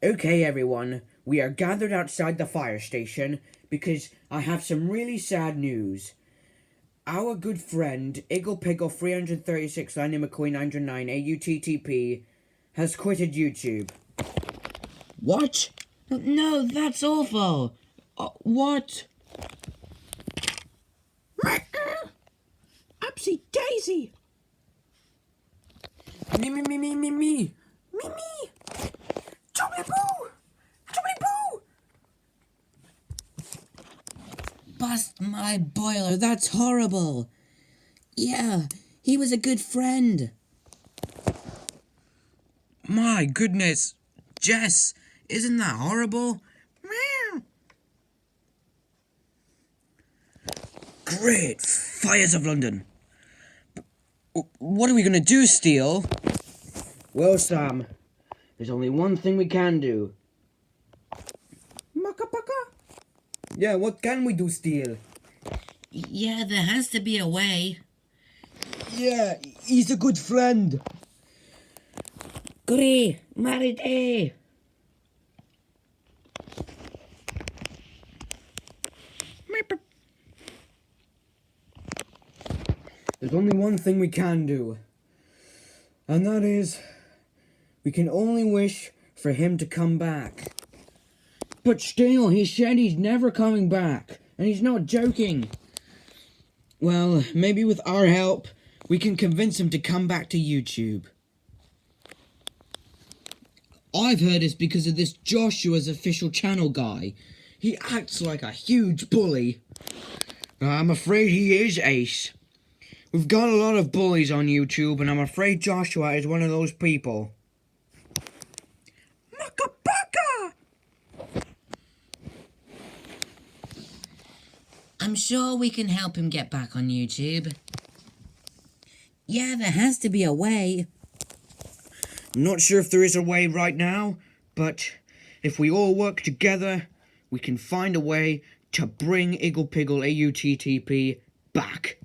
Okay, everyone, we are gathered outside the fire station because I have some really sad news. Our good friend, Igglepiggle336 LightningMcqueen909 AUTTP, has quitted YouTube. What? No, that's awful. What? Upsy daisy! Me. Chobbly-boo! Chobbly-boo! Bust my boiler, that's horrible. Yeah, he was a good friend. My goodness, Jess, isn't that horrible? Meow. Great, fires of London. What are we gonna do, Steele? Well, Sam, there's only one thing we can do. Maka-paka? Yeah, what can we do, Steele? Yeah, there has to be a way. Yeah, he's a good friend. Goody, maride. There's only one thing we can do. And that is, we can only wish for him to come back. But still, he said he's never coming back. And he's not joking. Well, maybe with our help, we can convince him to come back to YouTube. I've heard it's because of this Joshua's official channel guy. He acts like a huge bully. I'm afraid he is, Ace. We've got a lot of bullies on YouTube, and I'm afraid Joshua is one of those people. Maka-paka! I'm sure we can help him get back on YouTube. Yeah, there has to be a way. Not sure if there is a way right now, but if we all work together, we can find a way to bring Igglepiggle AUTTP back.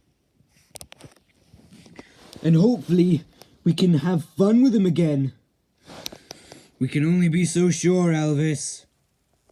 And hopefully, we can have fun with him again. We can only be so sure, Elvis.